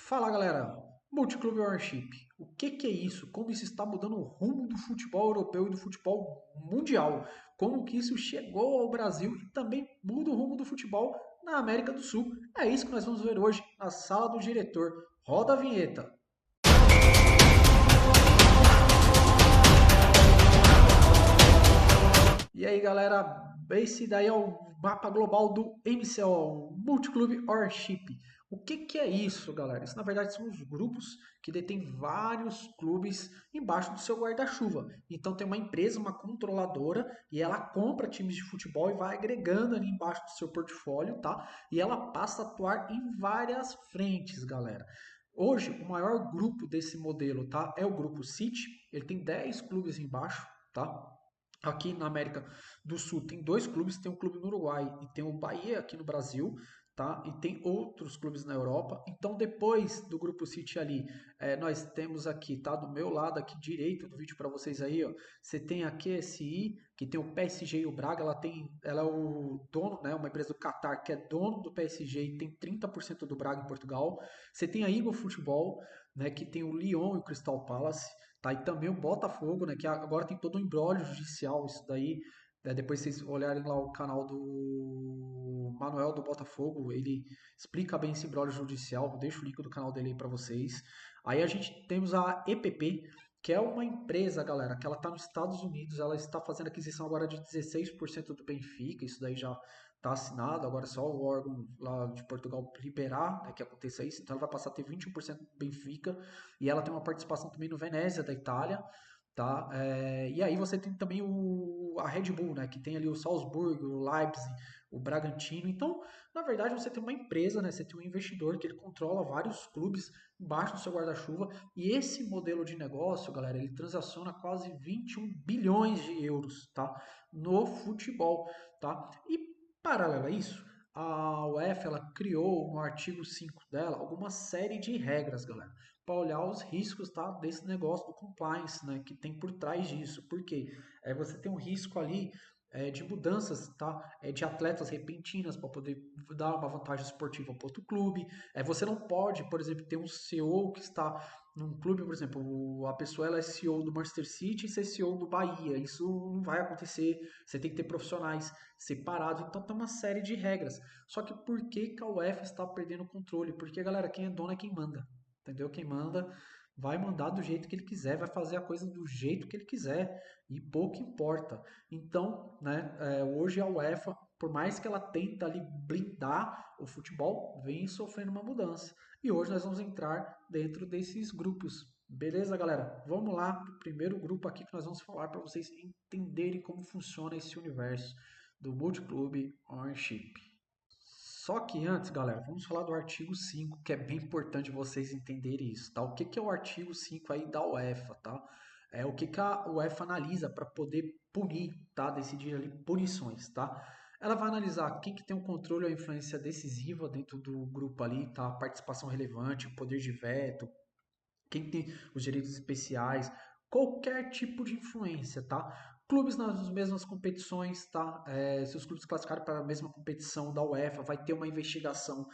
Fala galera, Multiclube Ownership. O que é isso? Como isso está mudando o rumo do futebol europeu e do futebol mundial? Como que isso chegou ao Brasil e também muda o rumo do futebol na América do Sul? É isso que nós vamos ver hoje na sala do diretor. Roda a vinheta. E aí galera, esse daí é o mapa global do MCO, Multiclube Ownership. O que é isso, galera? Isso na verdade são os grupos que detêm vários clubes embaixo do seu guarda-chuva. Então tem uma empresa, uma controladora, e ela compra times de futebol e vai agregando ali embaixo do seu portfólio, tá? E ela passa a atuar em várias frentes, galera. Hoje, o maior grupo desse modelo, tá? É o grupo City. Ele tem 10 clubes embaixo, tá? Aqui na América do Sul tem dois clubes, tem um clube no Uruguai e tem o Bahia aqui no Brasil, tá? E tem outros clubes na Europa. Então depois do grupo City ali, nós temos aqui, tá? Do meu lado aqui direito do vídeo para vocês aí, ó, você tem a QSI, que tem o PSG e o Braga, ela é o dono, né? Uma empresa do Qatar que é dono do PSG e tem 30% do Braga em Portugal. Você tem a Eagle Futebol, né? Que tem o Lyon e o Crystal Palace. Tá? E também o Botafogo, né? Que agora tem todo um imbróglio judicial, isso daí. Depois vocês olharem lá o canal do Manuel do Botafogo, ele explica bem esse imbróglio judicial. Deixo o link do canal dele aí para vocês. Aí a gente temos a EPP, que é uma empresa, galera, que ela está nos Estados Unidos. Ela está fazendo aquisição agora de 16% do Benfica. Isso daí já está assinado. Agora é só o órgão lá de Portugal liberar, né, que aconteça isso. Então ela vai passar a ter 21% do Benfica. E ela tem uma participação também no Venezia da Itália, tá? E aí você tem também a Red Bull, né? Que tem ali o Salzburg, o Leipzig, o Bragantino. Então, na verdade, você tem uma empresa, né? Você tem um investidor que ele controla vários clubes embaixo do seu guarda-chuva. E esse modelo de negócio, galera, ele transaciona quase 21 bilhões de euros, tá? No futebol, tá? E paralelo a isso, a UEFA ela criou no artigo 5 dela alguma série de regras, galera, para olhar os riscos, tá, desse negócio do compliance, né, que tem por trás disso. Porque você tem um risco ali de mudanças, tá, de atletas repentinas para poder dar uma vantagem esportiva para outro clube. Você não pode, por exemplo, ter um CEO que está num clube, por exemplo, a pessoa ela é CEO do Manchester City e ser CEO do Bahia. Isso não vai acontecer. Você tem que ter profissionais separados. Então tem uma série de regras. Só que por que a UEFA está perdendo o controle? Porque, galera, quem é dono é quem manda. Entendeu? Quem manda vai mandar do jeito que ele quiser, vai fazer a coisa do jeito que ele quiser e pouco importa. Então, né, hoje a UEFA, por mais que ela tenta ali blindar o futebol, vem sofrendo uma mudança. E hoje nós vamos entrar dentro desses grupos. Beleza, galera? Vamos lá para o primeiro grupo aqui que nós vamos falar para vocês entenderem como funciona esse universo do Multiclube Ownership. Só que antes, galera, vamos falar do artigo 5, que é bem importante vocês entenderem isso, tá? O que é o artigo 5 aí da UEFA, tá? O que a UEFA analisa para poder punir, tá? Decidir ali punições, tá? Ela vai analisar quem que tem o controle ou a influência decisiva dentro do grupo ali, tá? Participação relevante, poder de veto, quem tem os direitos especiais, qualquer tipo de influência, tá? Clubes nas mesmas competições, tá? Se os clubes classificarem para a mesma competição da UEFA, vai ter uma investigação,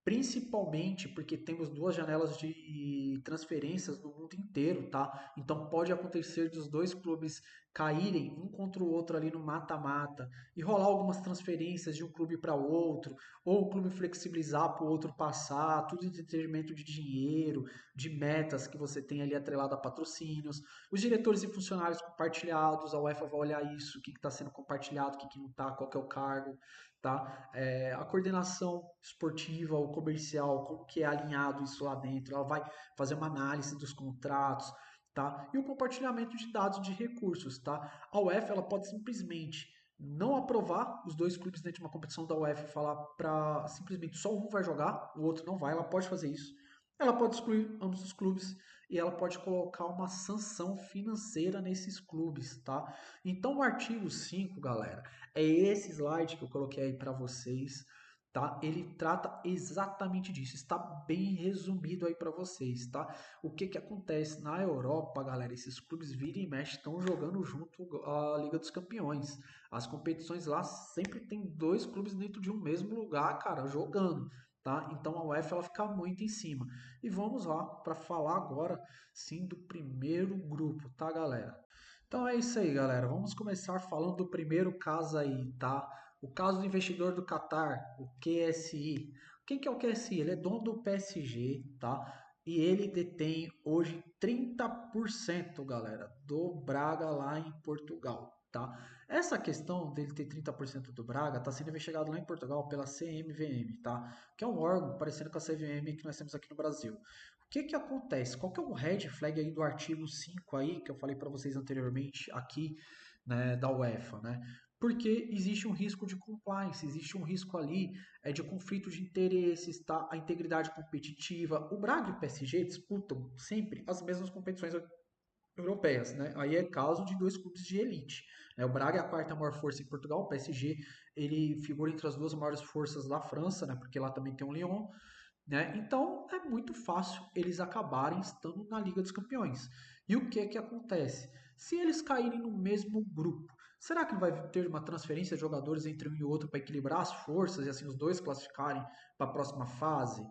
principalmente porque temos duas janelas de transferências no mundo inteiro, tá? Então pode acontecer dos dois clubes caírem um contra o outro ali no mata-mata e rolar algumas transferências de um clube para outro, ou o clube flexibilizar para o outro passar, tudo em detrimento de dinheiro, de metas que você tem ali atrelado a patrocínios, os diretores e funcionários compartilhados, a UEFA vai olhar isso, o que está sendo compartilhado, o que não está, qual que é o cargo, tá? A coordenação esportiva ou comercial, como que é alinhado isso lá dentro, ela vai fazer uma análise dos contratos, tá? E o compartilhamento de dados de recursos, tá? A UEFA ela pode simplesmente não aprovar os dois clubes dentro de uma competição da UEFA e falar para simplesmente só um vai jogar, o outro não vai, ela pode fazer isso. Ela pode excluir ambos os clubes e ela pode colocar uma sanção financeira nesses clubes, tá? Então o artigo 5, galera, é esse slide que eu coloquei aí para vocês, tá? Ele trata exatamente disso, está bem resumido aí para vocês, tá? O que que acontece na Europa, galera? Esses clubes vira e mexe estão jogando junto à Liga dos Campeões. As competições lá sempre tem dois clubes dentro de um mesmo lugar, cara, jogando. tá? Então a UEFA ela fica muito em cima. E vamos lá para falar agora sim do primeiro grupo, tá, galera? Então é isso aí, galera. Vamos começar falando do primeiro caso aí, tá? O caso do investidor do Qatar, o QSI. Quem que é o QSI? Ele é dono do PSG, tá? E ele detém hoje 30%, galera, do Braga lá em Portugal, tá? Essa questão dele ter 30% do Braga está sendo investigado lá em Portugal pela CMVM, tá? Que é um órgão parecido com a CVM que nós temos aqui no Brasil. O que que acontece? Qual que é o red flag aí do artigo 5 aí, que eu falei para vocês anteriormente aqui, né, da UEFA, né? Porque existe um risco de compliance, existe um risco ali de conflito de interesses, tá? A integridade competitiva. O Braga e o PSG disputam sempre as mesmas competições europeias, né? Aí é caso de dois clubes de elite, né? O Braga é a quarta maior força em Portugal, o PSG ele figura entre as duas maiores forças da França, né? Porque lá também tem o Lyon, né? Então é muito fácil eles acabarem estando na Liga dos Campeões. E o que que acontece? Se eles caírem no mesmo grupo, será que não vai ter uma transferência de jogadores entre um e outro para equilibrar as forças e assim os dois classificarem para a próxima fase?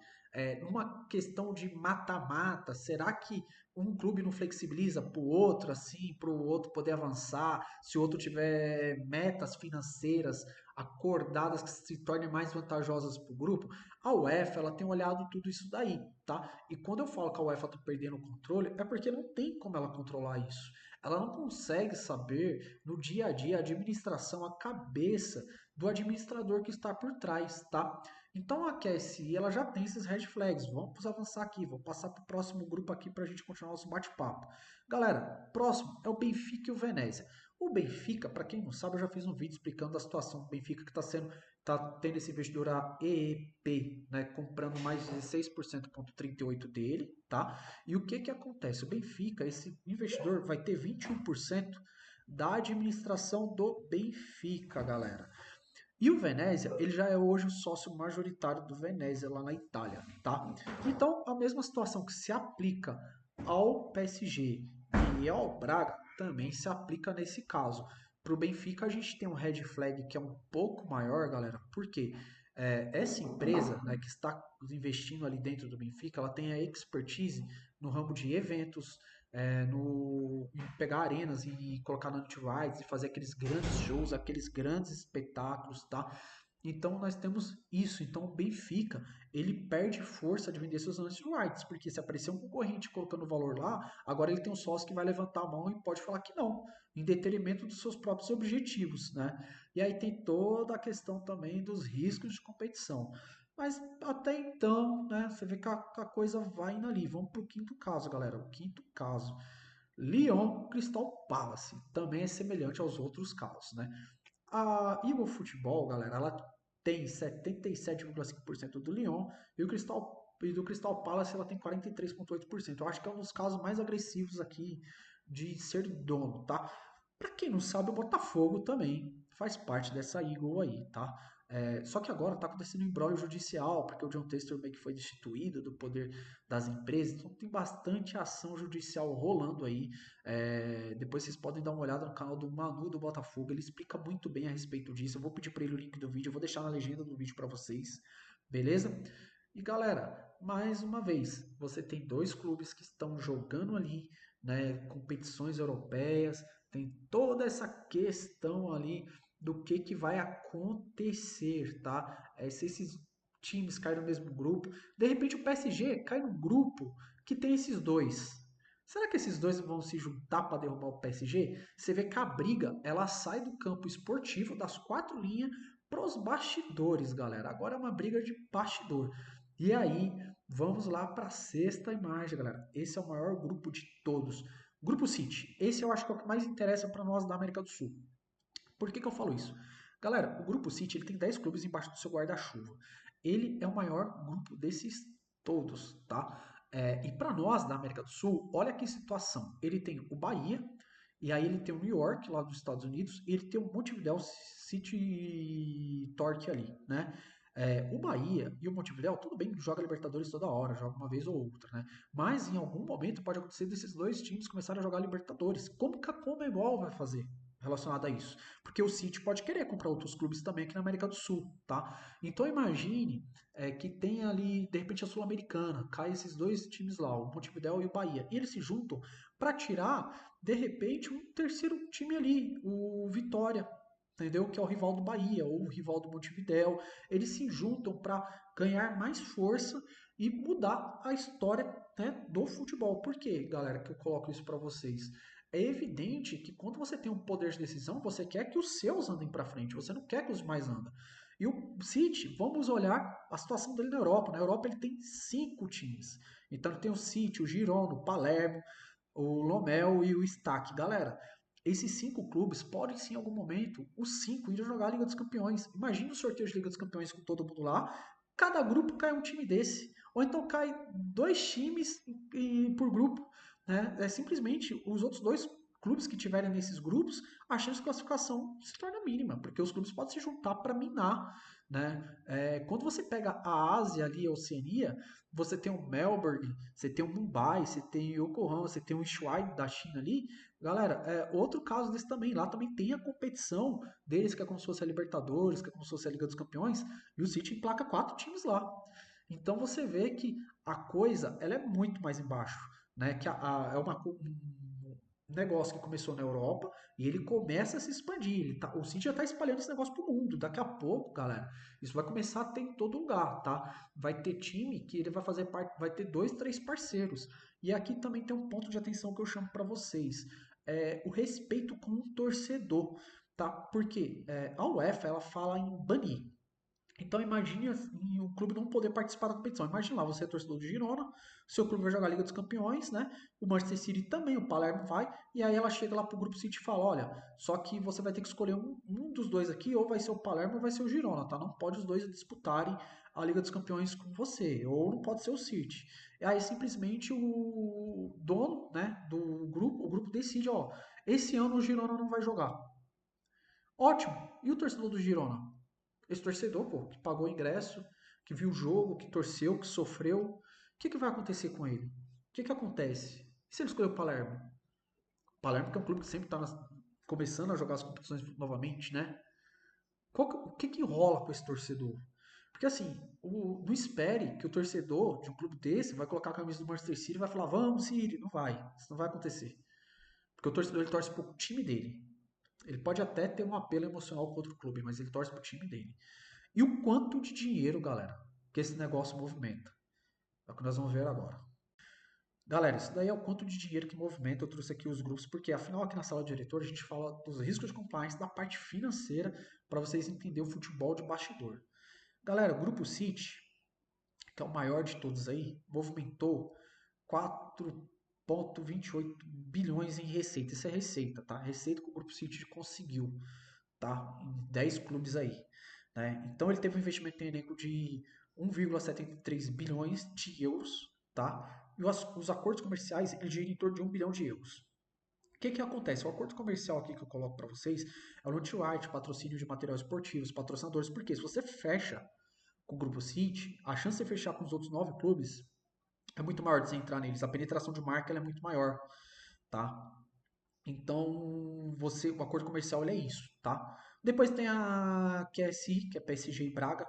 Numa questão de mata-mata, será que um clube não flexibiliza para o outro assim, para o outro poder avançar? Se o outro tiver metas financeiras acordadas que se tornem mais vantajosas para o grupo? A UEFA ela tem olhado tudo isso daí, tá? E quando eu falo que a UEFA está perdendo o controle, é porque não tem como ela controlar isso. Ela não consegue saber no dia a dia a administração, a cabeça do administrador que está por trás, tá? Então a QSI ela já tem esses red flags. Vamos avançar aqui, vou passar para o próximo grupo aqui para a gente continuar nosso bate-papo. Galera, próximo é o Benfica e o Venezia. O Benfica, para quem não sabe, eu já fiz um vídeo explicando a situação do Benfica que tá tendo esse investidor a EEP, né, comprando mais 16,38% dele, tá? E o que que acontece? O Benfica, esse investidor vai ter 21% da administração do Benfica, galera. E o Venezia, ele já é hoje o sócio majoritário do Venezia lá na Itália, tá? Então, a mesma situação que se aplica ao PSG e ao Braga também se aplica nesse caso. Para o Benfica, a gente tem um red flag que é um pouco maior, galera, porque essa empresa, né, que está investindo ali dentro do Benfica, ela tem a expertise no ramo de eventos, em pegar arenas e colocar no rights e fazer aqueles grandes shows, aqueles grandes espetáculos, tá? Então nós temos isso. Então o Benfica ele perde força de vender seus rights, porque se aparecer um concorrente colocando valor lá, agora ele tem um sócio que vai levantar a mão e pode falar que não, em detrimento dos seus próprios objetivos, né? E aí tem toda a questão também dos riscos de competição. Mas até então, né, você vê que a coisa vai indo ali. Vamos para o quinto caso, galera. O quinto caso. Lyon Crystal Palace. Também é semelhante aos outros casos, né? A Eagle Futebol, galera, ela tem 77,5% do Lyon e do Crystal Palace ela tem 43,8%. Eu acho que é um dos casos mais agressivos aqui de ser dono, tá? Para quem não sabe, o Botafogo também faz parte dessa Eagle aí, tá? Só que agora está acontecendo um imbróglio judicial, porque o John Tester meio que foi destituído do poder das empresas, então tem bastante ação judicial rolando aí. Depois vocês podem dar uma olhada no canal do Manu do Botafogo, ele explica muito bem a respeito disso. Eu vou pedir para ele o link do vídeo, eu vou deixar na legenda do vídeo para vocês, beleza? E galera, mais uma vez, você tem dois clubes que estão jogando ali, né, competições europeias, tem toda essa questão ali do que vai acontecer, tá? Se esses times caem no mesmo grupo, de repente o PSG cai no grupo que tem esses dois. Será que esses dois vão se juntar para derrubar o PSG? Você vê que a briga ela sai do campo esportivo, das quatro linhas, para os bastidores, galera. Agora é uma briga de bastidor. E aí, vamos lá para a sexta imagem, galera. Esse é o maior grupo de todos. Grupo City. Esse eu acho que é o que mais interessa para nós da América do Sul. Por que eu falo isso? Galera, o Grupo City ele tem 10 clubes embaixo do seu guarda-chuva. Ele é o maior grupo desses todos, tá? E para nós da América do Sul, olha que situação. Ele tem o Bahia, e aí ele tem o New York, lá dos Estados Unidos, e ele tem o Montevideo City Torque ali, né? O Bahia e o Montevideo, tudo bem, joga Libertadores toda hora, joga uma vez ou outra, né? Mas em algum momento pode acontecer desses dois times começarem a jogar Libertadores. Como que a Conmebol vai fazer? relacionado a isso. Porque o City pode querer comprar outros clubes também aqui na América do Sul, tá? Então imagine que tem ali, de repente, a Sul-Americana, cai esses dois times lá, o Montevidéu e o Bahia, e eles se juntam para tirar, de repente, um terceiro time ali, o Vitória, entendeu? Que é o rival do Bahia ou o rival do Montevidéu. Eles se juntam para ganhar mais força e mudar a história, né, do futebol. Por quê, galera, que eu coloco isso para vocês? É evidente que quando você tem um poder de decisão, você quer que os seus andem para frente, você não quer que os demais andem. E o City, vamos olhar a situação dele na Europa. Na Europa ele tem 5 times. Então ele tem o City, o Girona, o Palermo, o Lomel e o Stack. Galera, esses 5 clubes podem sim em algum momento, os 5 ir jogar a Liga dos Campeões. Imagina o sorteio de Liga dos Campeões com todo mundo lá, cada grupo cai um time desse. Ou então cai 2 times por grupo. Né? É simplesmente os outros 2 clubes que tiverem nesses grupos, a chance de classificação se torna mínima, porque os clubes podem se juntar para minar. Né? Quando você pega a Ásia ali, a Oceania, você tem o Melbourne, você tem o Mumbai, você tem o Yokohama, você tem o Ushuaia da China ali. Galera, outro caso desse também, lá também tem a competição deles, que é como se fosse a Libertadores, que é como se fosse a Liga dos Campeões, e o City emplaca 4 times lá. Então você vê que a coisa ela é muito mais embaixo, né? Que é um negócio que começou na Europa e ele começa a se expandir. O City já está espalhando esse negócio para o mundo. Daqui a pouco, galera, isso vai começar a ter em todo lugar, tá? Vai ter time que ele vai fazer parte, vai ter 2, 3 parceiros. E aqui também tem um ponto de atenção que eu chamo para vocês, o respeito com o torcedor, tá? Porque a UEFA ela fala em banir. Então imagine assim, o clube não poder participar da competição. Imagine lá, você é torcedor do Girona, seu clube vai jogar a Liga dos Campeões, né? O Manchester City também, o Palermo vai, e aí ela chega lá pro grupo City e fala, olha, só que você vai ter que escolher um dos dois aqui, ou vai ser o Palermo ou vai ser o Girona, tá? Não pode os dois disputarem a Liga dos Campeões com você, ou não pode ser o City. E aí simplesmente o dono, né, do grupo, o grupo decide, ó, esse ano o Girona não vai jogar. Ótimo. E o torcedor do Girona? Esse torcedor, pô, que pagou o ingresso, que viu o jogo, que torceu, que sofreu, o que, que vai acontecer com ele? O que, que acontece? E se ele escolher o Palermo? O Palermo que é um clube que sempre está começando a jogar as competições novamente, né? O que, que rola com esse torcedor? Porque assim, não espere que o torcedor de um clube desse vai colocar a camisa do Manchester City e vai falar, vamos City, não vai, isso não vai acontecer. Porque o torcedor ele torce pro time dele. Ele pode até ter um apelo emocional com outro clube, mas ele torce pro time dele. E o quanto de dinheiro, galera, que esse negócio movimenta. É o que nós vamos ver agora. Galera, isso daí é o quanto de dinheiro que movimenta. Eu trouxe aqui os grupos, porque afinal aqui na sala de diretor a gente fala dos riscos de compliance, da parte financeira, para vocês entenderem o futebol de bastidor. Galera, o Grupo City, que é o maior de todos aí, movimentou 4,28 bilhões em receita. Isso é receita, tá? Receita que o Grupo City conseguiu, tá? Em 10 clubes aí. Né? Então ele teve um investimento em elenco de 1,73 bilhões de euros, tá? E os acordos comerciais ele giram em torno de 1 bilhão de euros. O que, que acontece? O acordo comercial aqui que eu coloco para vocês é o Notwhite, patrocínio de material esportivos, patrocinadores, porque se você fecha com o Grupo City, a chance de você fechar com os outros 9 clubes é muito maior de você entrar neles. A penetração de marca é muito maior, tá? Então, o acordo comercial ele é isso, tá? Depois tem a QSI, que é PSG e Braga,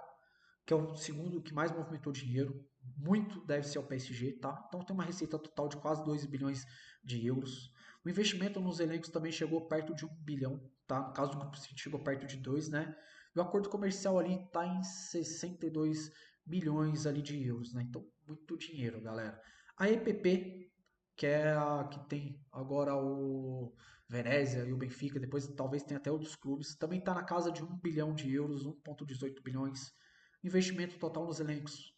que é o segundo que mais movimentou dinheiro. Muito deve ser o PSG, tá? Então tem uma receita total de quase 2 bilhões de euros. O investimento nos elencos também chegou perto de 1 bilhão, tá? No caso do Grupo City chegou perto de 2, né? E o acordo comercial ali está em 62 bilhões ali de euros, né? Então, muito dinheiro, galera. A EPP, que é a que tem agora o Venezia e o Benfica, depois talvez tenha até outros clubes, também está na casa de 1 bilhão de euros, 1,18 bilhões. Investimento total nos elencos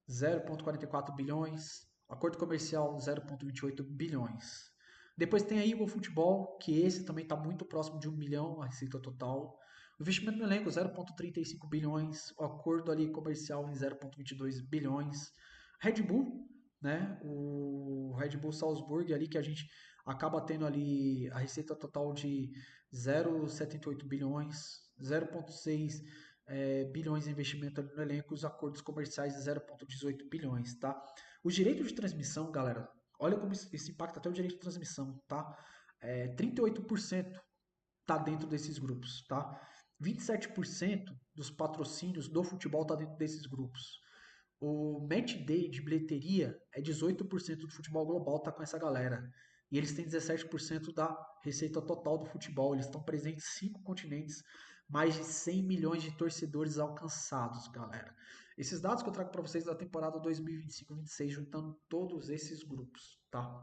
0,44 bilhões. Acordo comercial 0,28 bilhões. Depois tem aí o Futebol, que esse também está muito próximo de 1 bilhão, a receita total. O investimento no elenco 0,35 bilhões. O acordo ali comercial em 0,22 bilhões. Red Bull, né? O Red Bull Salzburg ali que a gente acaba tendo ali a receita total de 0,78 bilhões, 0,6 bilhões de investimento ali no elenco, os acordos comerciais de 0,18 bilhões, tá? Os direitos de transmissão, galera, olha como isso impacta até o direito de transmissão, tá? 38%. tá dentro desses grupos, tá? 27% dos patrocínios do futebol tá dentro desses grupos. O Match Day de bilheteria é 18% do futebol global, tá com essa galera. E eles têm 17% da receita total do futebol. Eles estão presentes em 5 continentes, mais de 100 milhões de torcedores alcançados, galera. Esses dados que eu trago para vocês da temporada 2025-26, juntando todos esses grupos, tá?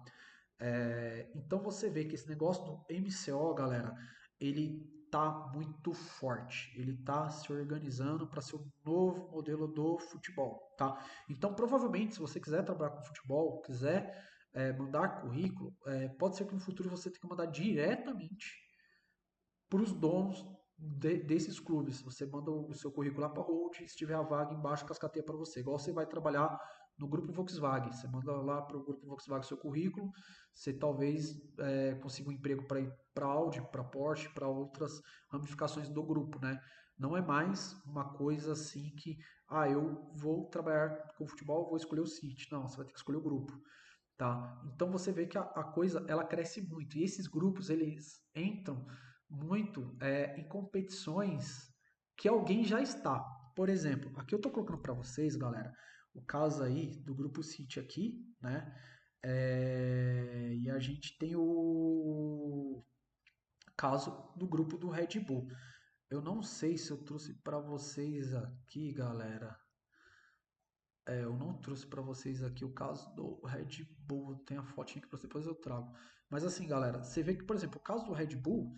Então você vê que esse negócio do MCO, galera, ele tá muito forte. Ele tá se organizando para ser o novo modelo do futebol, tá? Então provavelmente, se você quiser trabalhar com futebol, quiser mandar currículo, pode ser que no futuro você tenha que mandar diretamente para os donos desses clubes. Você manda o seu currículo lá para a Hold, se tiver a vaga embaixo, cascateia para você. Igual você vai trabalhar no grupo Volkswagen. Você manda lá para o grupo Volkswagen seu currículo, você talvez consiga um emprego para ir para Audi, para Porsche, para outras ramificações do grupo, né? Não é mais uma coisa assim que, eu vou trabalhar com futebol, vou escolher o City. Não, você vai ter que escolher o grupo. Tá? Então você vê que a coisa ela cresce muito e esses grupos eles entram muito em competições que alguém já está. Por exemplo, aqui eu estou colocando para vocês, galera, o caso aí do grupo City aqui, né? E a gente tem o caso do grupo do Red Bull. Eu não sei se eu trouxe para vocês aqui, galera. Eu não trouxe para vocês aqui o caso do Red Bull. Tem a fotinha aqui para você, depois eu trago. Mas assim, galera, você vê que, por exemplo, o caso do Red Bull,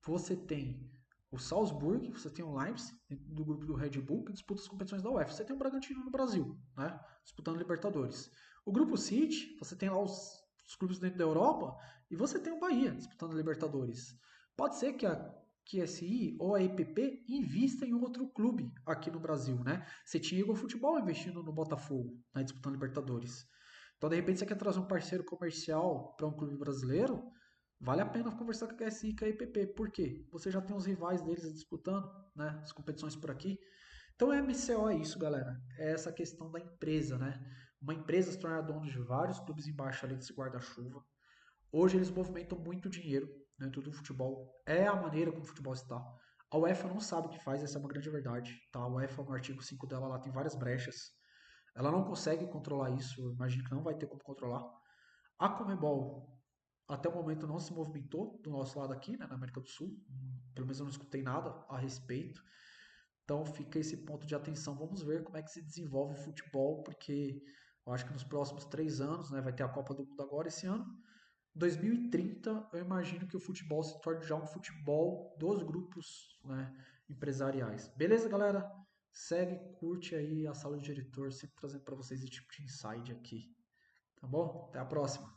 você tem o Salzburg, você tem o Leipzig, do grupo do Red Bull, que disputa as competições da UEFA. Você tem o Bragantino no Brasil, né? Disputando Libertadores. O grupo City, você tem lá os clubes dentro da Europa, e você tem o Bahia disputando Libertadores. Pode ser que a QSI ou a EPP invista em outro clube aqui no Brasil, né? Você tinha o futebol investindo no Botafogo, né, disputando Libertadores. Então, de repente, você quer trazer um parceiro comercial para um clube brasileiro, vale a pena conversar com a QSI e com a EPP. Por quê? Você já tem os rivais deles disputando, né, as competições por aqui. Então, a MCO é isso, galera. É essa questão da empresa, né? Uma empresa se tornar dona de vários clubes embaixo ali desse guarda-chuva. Hoje eles movimentam muito dinheiro dentro do futebol. É a maneira como o futebol está. A UEFA não sabe o que faz, essa é uma grande verdade. Tá? A UEFA, no artigo 5 dela, lá tem várias brechas. Ela não consegue controlar isso, eu imagino que não vai ter como controlar. A Comebol, até o momento, não se movimentou do nosso lado aqui, né, na América do Sul. Pelo menos eu não escutei nada a respeito. Então fica esse ponto de atenção. Vamos ver como é que se desenvolve o futebol, porque eu acho que nos próximos 3 anos, né, vai ter a Copa do Mundo agora esse ano. 2030, eu imagino que o futebol se torne já um futebol dos grupos, né, empresariais. Beleza, galera? Segue, curte aí a sala de diretor, sempre trazendo para vocês esse tipo de insight aqui. Tá bom? Até a próxima.